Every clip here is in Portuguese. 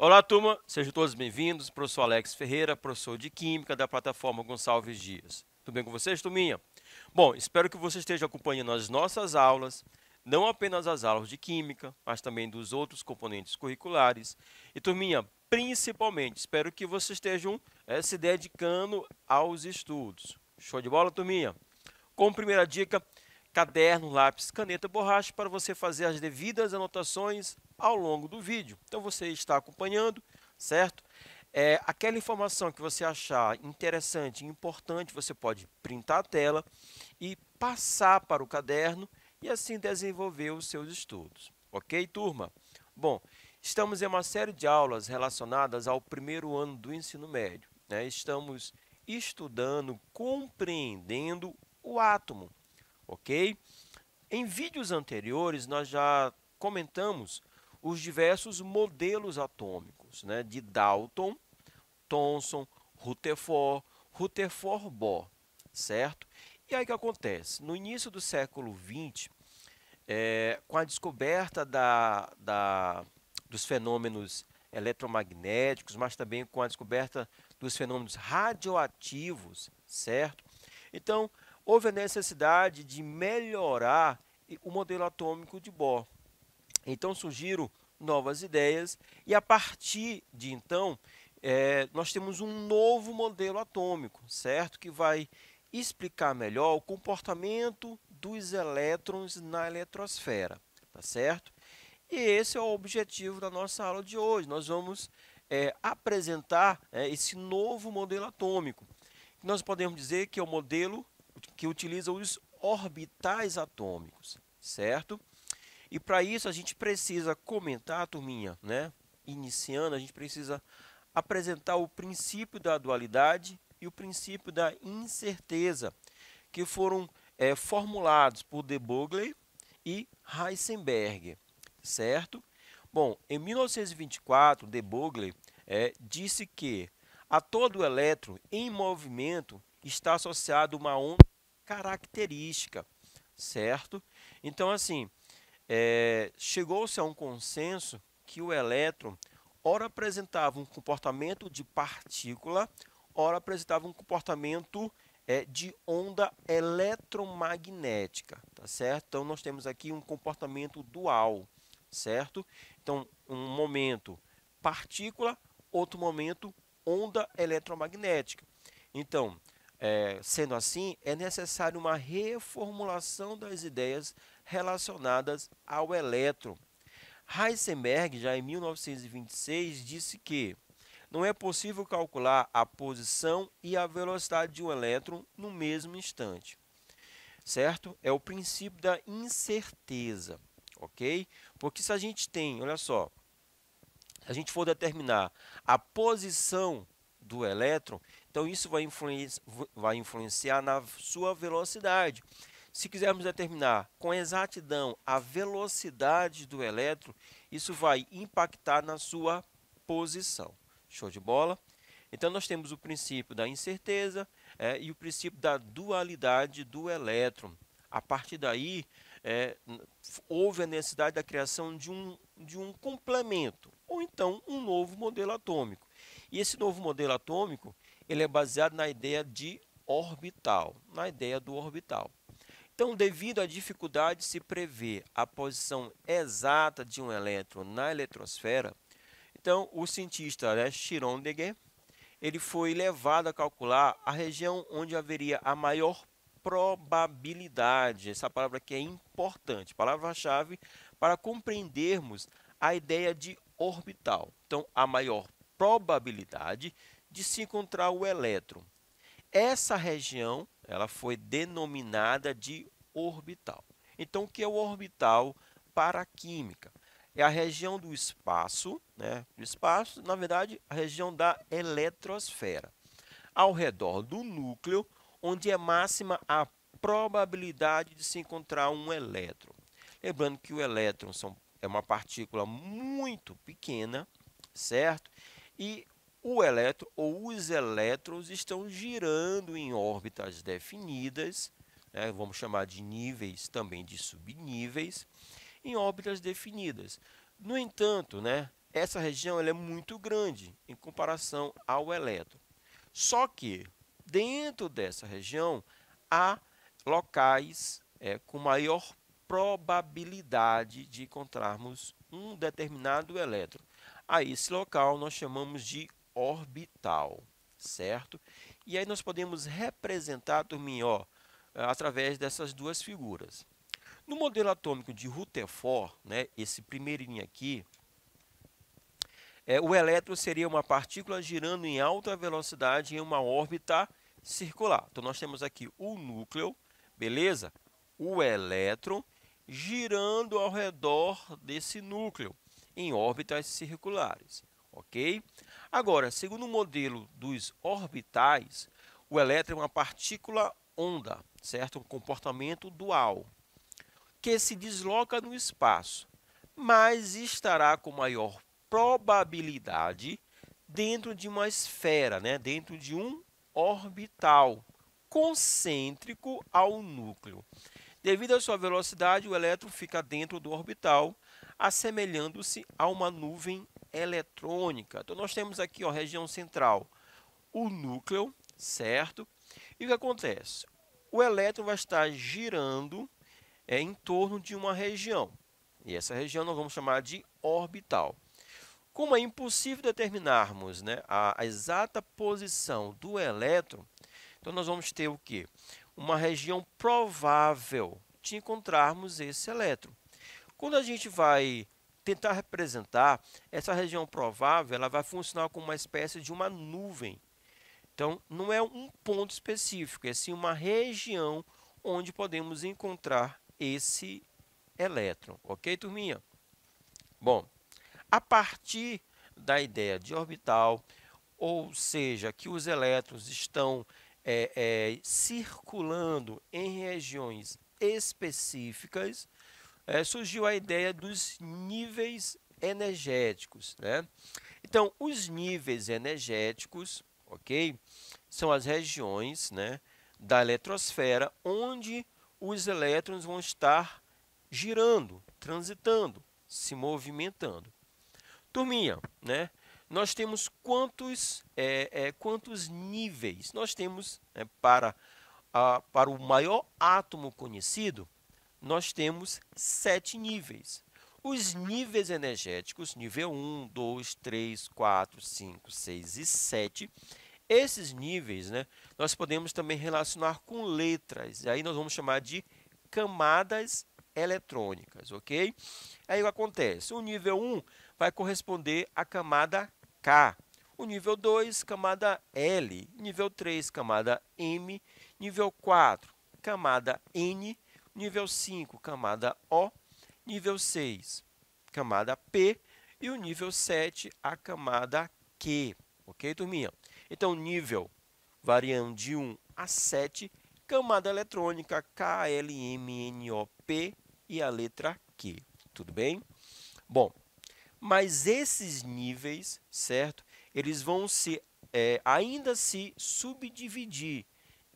Olá, turma, sejam todos bem-vindos. Professor Alex Ferreira, professor de Química da plataforma Gonçalves Dias. Tudo bem com vocês, turminha? Bom, espero que você esteja acompanhando as nossas aulas, não apenas as aulas de Química, mas também dos outros componentes curriculares. E, turminha, principalmente, espero que vocês estejam se dedicando aos estudos. Show de bola, turminha? Como primeira dica, caderno, lápis, caneta, borracha para você fazer as devidas anotações ao longo do vídeo. Então você está acompanhando, certo? Aquela informação que você achar interessante e importante, você pode printar a tela e passar para o caderno e assim desenvolver os seus estudos. Ok, turma? Bom, estamos em uma série de aulas relacionadas ao primeiro ano do ensino médio, né? Estamos estudando, compreendendo o átomo, ok? Em vídeos anteriores, nós já comentamos os diversos modelos atômicos, né, de Dalton, Thomson, Rutherford Bohr, certo? E aí o que acontece? No início do século XX, com a descoberta dos fenômenos eletromagnéticos, mas também com a descoberta dos fenômenos radioativos, certo? Então, houve a necessidade de melhorar o modelo atômico de Bohr. Então, surgiram novas ideias e, a partir de então, nós temos um novo modelo atômico, certo? Que vai explicar melhor o comportamento dos elétrons na eletrosfera, tá certo? E esse é o objetivo da nossa aula de hoje. Nós vamos apresentar esse novo modelo atômico. Nós podemos dizer que é o modelo que utiliza os orbitais atômicos, certo? E para isso a gente precisa comentar, turminha, né? Iniciando, a gente precisa apresentar o princípio da dualidade e o princípio da incerteza, que foram formulados por de Broglie e Heisenberg, certo? Bom, em 1924, de Broglie disse que a todo elétron em movimento está associado uma onda característica, certo? Então, assim, chegou-se a um consenso que o elétron ora apresentava um comportamento de partícula, ora apresentava um comportamento de onda eletromagnética, tá certo? Então, nós temos aqui um comportamento dual, certo? Então, um momento partícula, outro momento onda eletromagnética. Então, sendo assim, é necessário uma reformulação das ideias relacionadas ao elétron. Heisenberg, já em 1926, disse que não é possível calcular a posição e a velocidade de um elétron no mesmo instante, certo? É o princípio da incerteza, ok? Porque se a gente tem, olha só, se a gente for determinar a posição do elétron, então isso vai influenciar na sua velocidade. Se quisermos determinar com exatidão a velocidade do elétron, isso vai impactar na sua posição. Show de bola? Então, nós temos o princípio da incerteza e o princípio da dualidade do elétron. A partir daí, houve a necessidade da criação de um complemento, ou então um novo modelo atômico. E esse novo modelo atômico ele é baseado na ideia de orbital, na ideia do orbital. Então, devido à dificuldade de se prever a posição exata de um elétron na eletrosfera, então o cientista Schrödinger ele foi levado a calcular a região onde haveria a maior probabilidade. Essa palavra aqui é importante, palavra-chave para compreendermos a ideia de orbital. Então, a maior probabilidade de se encontrar o elétron. Essa região ela foi denominada de orbital. Então, o que é o orbital para a química? É a região do espaço, né? Do espaço, na verdade, a região da eletrosfera, ao redor do núcleo, onde é máxima a probabilidade de se encontrar um elétron. Lembrando que o elétron é uma partícula muito pequena, certo? E o elétron ou os elétrons estão girando em órbitas definidas, né? Vamos chamar de níveis, também de subníveis, em órbitas definidas. No entanto, né, essa região ela é muito grande em comparação ao elétron. Só que dentro dessa região há locais com maior probabilidade de encontrarmos um determinado elétron. A esse local nós chamamos de orbital, certo? E aí nós podemos representar, turminha, ó, através dessas duas figuras. No modelo atômico de Rutherford, né, esse primeirinho aqui, o elétron seria uma partícula girando em alta velocidade em uma órbita circular. Então, nós temos aqui o núcleo, beleza? O elétron girando ao redor desse núcleo em órbitas circulares, ok? Agora, segundo o modelo dos orbitais, o elétron é uma partícula onda, certo? Um comportamento dual, que se desloca no espaço, mas estará com maior probabilidade dentro de uma esfera, né? Dentro de um orbital concêntrico ao núcleo. Devido à sua velocidade, o elétron fica dentro do orbital, assemelhando-se a uma nuvem eletrônica. Então, nós temos aqui a região central, o núcleo, certo? E o que acontece? O elétron vai estar girando em torno de uma região. E essa região nós vamos chamar de orbital. Como é impossível determinarmos, né, a exata posição do elétron, então nós vamos ter o quê? Uma região provável de encontrarmos esse elétron. Quando a gente vai tentar representar, essa região provável ela vai funcionar como uma espécie de uma nuvem. Então, não é um ponto específico, é sim uma região onde podemos encontrar esse elétron. Ok, turminha? Bom, a partir da ideia de orbital, ou seja, que os elétrons estão circulando em regiões específicas, surgiu a ideia dos níveis energéticos, né? Então, os níveis energéticos, ok, são as regiões, né, da eletrosfera onde os elétrons vão estar girando, transitando, se movimentando. Turminha, né? Nós temos quantos níveis? Nós temos, para o maior átomo conhecido, nós temos 7 níveis. Os níveis energéticos, nível 1, 2, 3, 4, 5, 6 e 7, esses níveis, né, nós podemos também relacionar com letras. E aí nós vamos chamar de camadas eletrônicas, ok? Aí o que acontece? O nível 1 vai corresponder à camada K. O nível 2, camada L. Nível 3, camada M. Nível 4, camada N. Nível 5, camada O. Nível 6, camada P. E o nível 7, a camada Q. Ok, turminha? Então, nível variando de 1 a 7, camada eletrônica K, L, M, N, O, P e a letra Q. Tudo bem? Bom, mas esses níveis, certo? Eles vão ainda se subdividir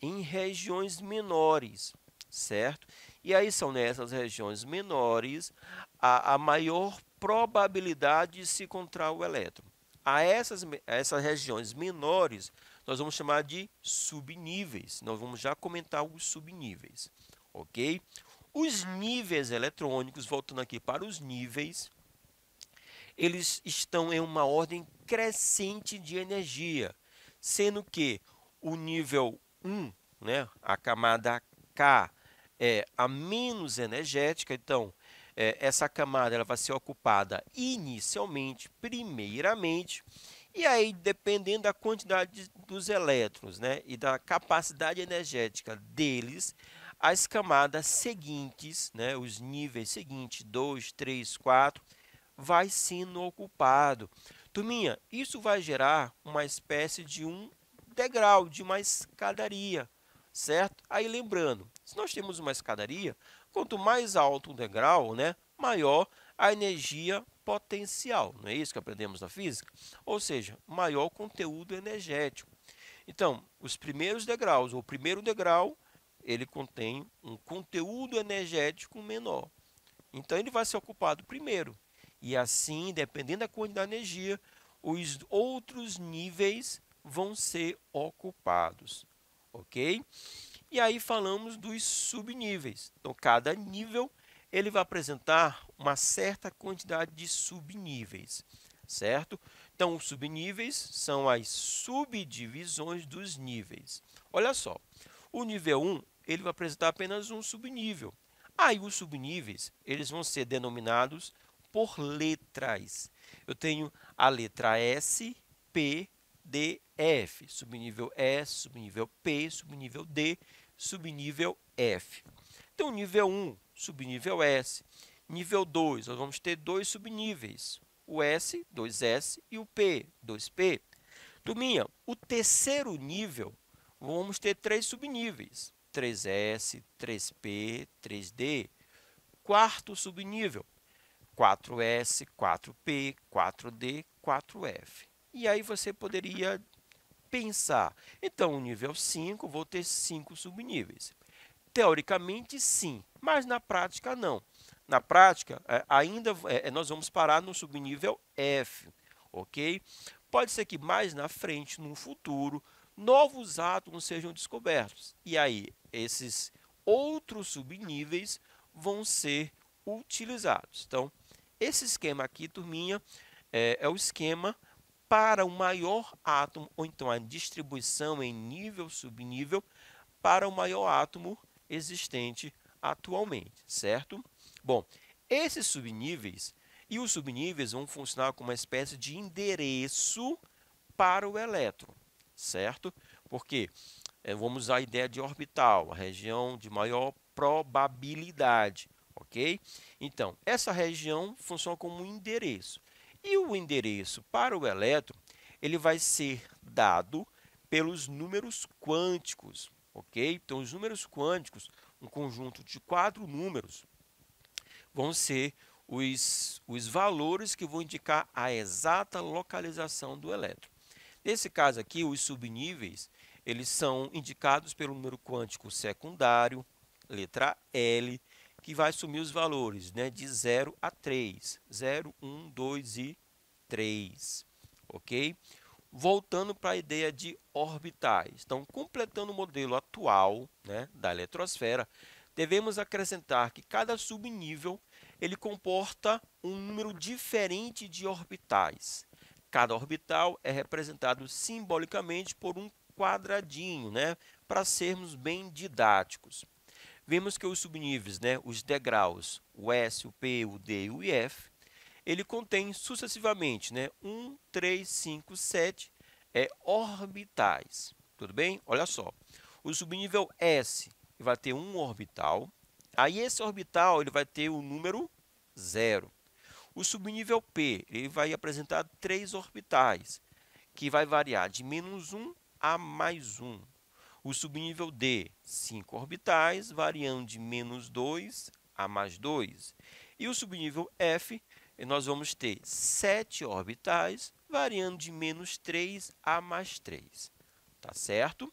em regiões menores, certo? E aí são nessas regiões menores a maior probabilidade de se encontrar o elétron. A essas regiões menores, nós vamos chamar de subníveis. Nós vamos já comentar os subníveis, ok? Os níveis eletrônicos, voltando aqui para os níveis, eles estão em uma ordem crescente de energia, sendo que o nível 1, né, a camada K, é a menos energética. Então, essa camada ela vai ser ocupada inicialmente, primeiramente, e aí, dependendo da quantidade dos elétrons, né, e da capacidade energética deles, as camadas seguintes, né, os níveis seguintes, 2, 3, 4, vai sendo ocupado. Turminha, isso vai gerar uma espécie de um degrau, de uma escadaria, certo? Aí lembrando, se nós temos uma escadaria, quanto mais alto o degrau, né, maior a energia potencial. Não é isso que aprendemos na física? Ou seja, maior conteúdo energético. Então, os primeiros degraus, o primeiro degrau, ele contém um conteúdo energético menor. Então, ele vai ser ocupado primeiro. E assim, dependendo da quantidade de energia, os outros níveis vão ser ocupados, ok? E aí falamos dos subníveis. Então, cada nível ele vai apresentar uma certa quantidade de subníveis, certo? Então, os subníveis são as subdivisões dos níveis. Olha só, o nível 1 ele vai apresentar apenas um subnível. Aí, os subníveis eles vão ser denominados por letras. Eu tenho a letra S, P, D, F, subnível S, subnível P, subnível D, subnível F. Então, nível 1, subnível S. Nível 2, nós vamos ter dois subníveis, o S, 2S, e o P, 2P. Turminha, o terceiro nível, vamos ter três subníveis, 3S, 3P, 3D. Quarto subnível, 4S, 4P, 4D, 4F. E aí você poderia pensar, então, no nível 5, vou ter 5 subníveis. Teoricamente, sim, mas na prática, não. Na prática, ainda nós vamos parar no subnível F, ok? Pode ser que mais na frente, no futuro, novos átomos sejam descobertos. E aí, esses outros subníveis vão ser utilizados. Então, esse esquema aqui, turminha, é o esquema para o maior átomo, ou então a distribuição em nível subnível para o maior átomo existente atualmente, certo? Bom, esses subníveis e os subníveis vão funcionar como uma espécie de endereço para o elétron, certo? Porque vamos usar a ideia de orbital, a região de maior probabilidade, ok? Então, essa região funciona como um endereço. E o endereço para o elétron, ele vai ser dado pelos números quânticos, ok? Então, os números quânticos, um conjunto de 4 números, vão ser os valores que vão indicar a exata localização do elétron. Nesse caso aqui, os subníveis, eles são indicados pelo número quântico secundário, letra L, que vai assumir os valores, né, de 0 a 3. 0, 1, 2 e 3. Ok? Voltando para a ideia de orbitais. Então, completando o modelo atual, né, da eletrosfera, devemos acrescentar que cada subnível ele comporta um número diferente de orbitais. Cada orbital é representado simbolicamente por um quadradinho, né, para sermos bem didáticos. Vemos que os subníveis, né, os degraus, o S, o P, o D e o F, ele contém sucessivamente, né, 1, 3, 5, 7 orbitais. Tudo bem? Olha só. O subnível S vai ter um orbital. Aí esse orbital ele vai ter o número 0. O subnível P ele vai apresentar 3 orbitais, que vai variar de -1 a +1. O subnível D, 5 orbitais, variando de -2 a +2. E o subnível F, nós vamos ter 7 orbitais, variando de -3 a +3. Tá certo?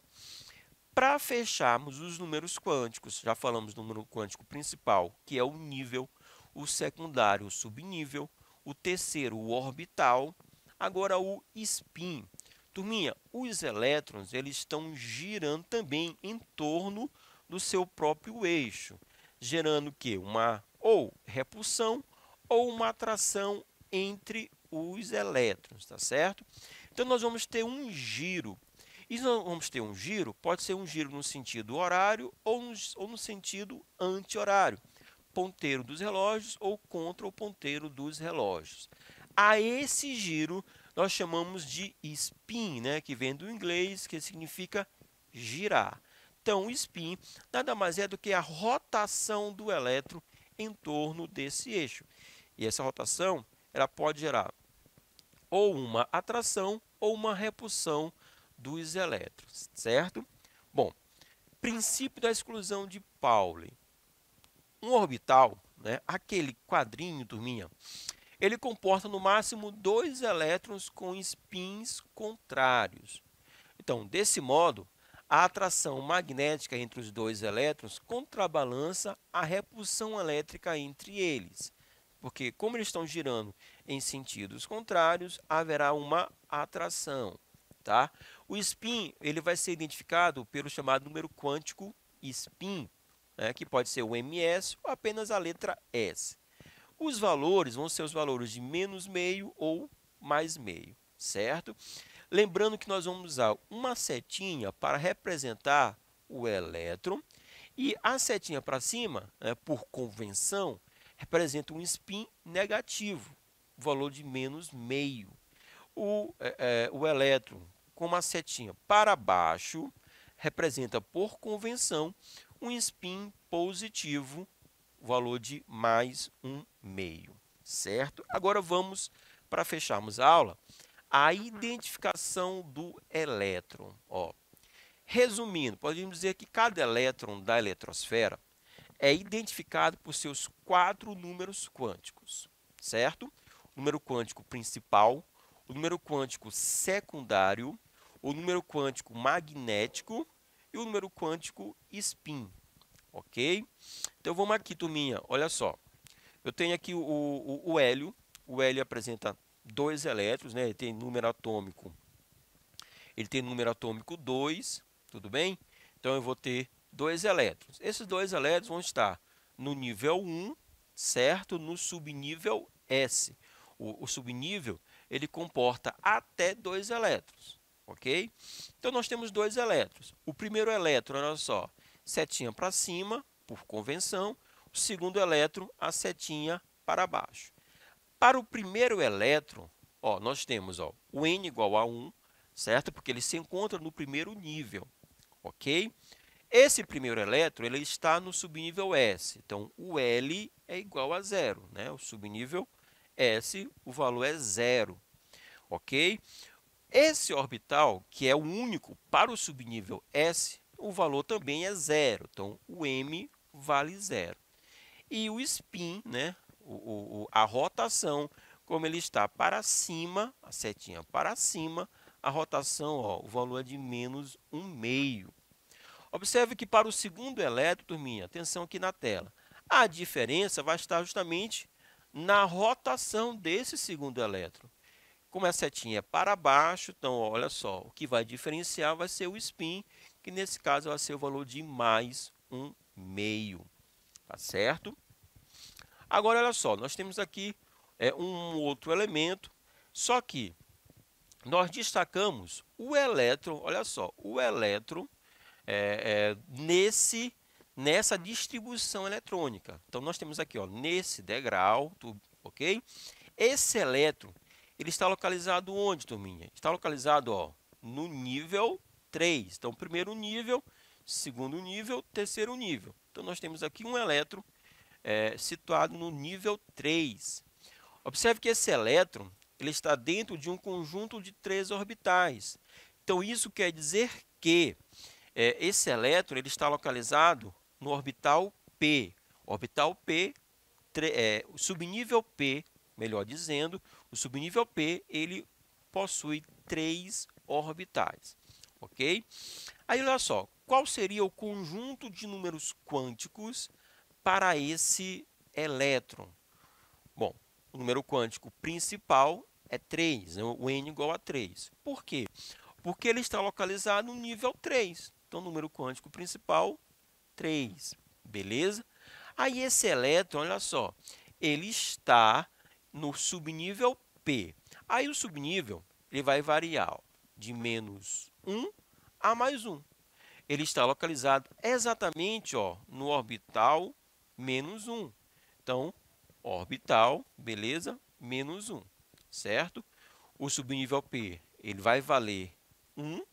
Para fecharmos os números quânticos, já falamos do número quântico principal, que é o nível, o secundário, o subnível, o terceiro, o orbital, agora o spin. Turminha, os elétrons eles estão girando também em torno do seu próprio eixo, gerando o quê? Uma ou repulsão ou uma atração entre os elétrons, tá certo? Então, nós vamos ter um giro. E nós vamos ter um giro, pode ser um giro no sentido horário ou no sentido anti-horário, ponteiro dos relógios ou contra o ponteiro dos relógios. A esse giro nós chamamos de spin, né, que vem do inglês, que significa girar. Então, o spin nada mais é do que a rotação do elétron em torno desse eixo. E essa rotação ela pode gerar ou uma atração ou uma repulsão dos elétrons, certo? Bom, princípio da exclusão de Pauli. Um orbital, né, aquele quadrinho, turminha, ele comporta no máximo 2 elétrons com spins contrários. Então, desse modo, a atração magnética entre os dois elétrons contrabalança a repulsão elétrica entre eles. porque como eles estão girando em sentidos contrários, haverá uma atração, tá? O spin, ele vai ser identificado pelo chamado número quântico spin, né, que pode ser o ms ou apenas a letra S. Os valores vão ser os valores de menos meio ou mais meio, certo? Lembrando que nós vamos usar uma setinha para representar o elétron e a setinha para cima, né, por convenção, representa um spin negativo, o valor de menos meio. O elétron com uma setinha para baixo representa, por convenção, um spin positivo, o valor de mais um meio, certo? Agora vamos, para fecharmos a aula, a identificação do elétron. Ó, resumindo, podemos dizer que cada elétron da eletrosfera é identificado por seus 4 números quânticos, certo? O número quântico principal, o número quântico secundário, o número quântico magnético e o número quântico spin, ok? Então vamos aqui, turminha, olha só. Eu tenho aqui o hélio. O hélio apresenta 2 elétrons, né? Ele tem número atômico 2, tudo bem? Então eu vou ter 2 elétrons. Esses 2 elétrons vão estar no nível 1, certo? No subnível S. O subnível, ele comporta até 2 elétrons, ok? Então nós temos 2 elétrons. O primeiro elétron, olha só, setinha para cima, por convenção. O segundo elétron, a setinha para baixo. Para o primeiro elétron, ó, nós temos ó, o N igual a 1, certo? Porque ele se encontra no primeiro nível, ok? Esse primeiro elétron ele está no subnível S, então o L é igual a 0, né? O subnível S, o valor é 0, ok? Esse orbital, que é o único para o subnível S, o valor também é 0, então o M vale 0. E o spin, né? A rotação, como ele está para cima, a setinha para cima, a rotação, ó, o valor é de menos 1/2. Observe que para o segundo elétron, turminha, atenção aqui na tela, a diferença vai estar justamente na rotação desse segundo elétron. Como a setinha é para baixo, então, olha só, o que vai diferenciar vai ser o spin, que nesse caso vai ser o valor de mais 1/2, tá certo? Agora, olha só, nós temos aqui um outro elemento, só que nós destacamos o elétron, olha só, o elétron nessa distribuição eletrônica. Então, nós temos aqui, ó, nesse degrau, ok? Esse elétron, ele está localizado onde, turminha? Está localizado, ó, no nível 3. Então, primeiro nível, segundo nível, terceiro nível. Então, nós temos aqui um elétron situado no nível 3. Observe que esse elétron ele está dentro de um conjunto de 3 orbitais. Então, isso quer dizer que esse elétron ele está localizado no orbital P. Orbital P, o subnível P, melhor dizendo, o subnível P ele possui 3 orbitais, ok? Aí, olha só, qual seria o conjunto de números quânticos para esse elétron? Bom, o número quântico principal é 3, né? O N igual a 3. Por quê? Porque ele está localizado no nível 3. Então, número quântico principal, 3. Beleza? Aí, esse elétron, olha só, ele está no subnível P. Aí, o subnível ele vai variar ó, de menos 1 a mais 1. Ele está localizado exatamente ó, no orbital menos 1. Então, orbital, beleza? Menos 1, certo? O subnível P ele vai valer 1, o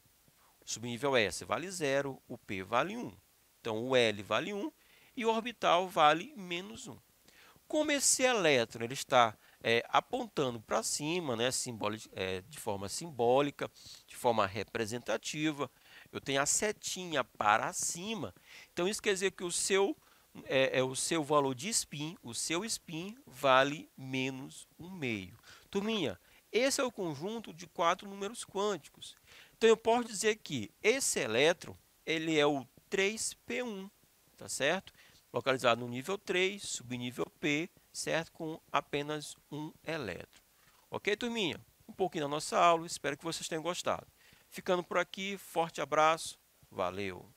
subnível S vale 0, o P vale 1. Então, o L vale 1 e o orbital vale menos 1. Como esse elétron ele está apontando para cima, né, de forma simbólica, de forma representativa, eu tenho a setinha para cima, então isso quer dizer que o seu valor de spin, o seu spin vale menos 1/2. Turminha, esse é o conjunto de 4 números quânticos. Então eu posso dizer que esse elétron ele é o 3p1, tá certo? Localizado no nível 3, subnível P, certo? Com apenas um elétron. Ok, turminha? Um pouquinho da nossa aula, espero que vocês tenham gostado. Ficando por aqui, forte abraço, valeu!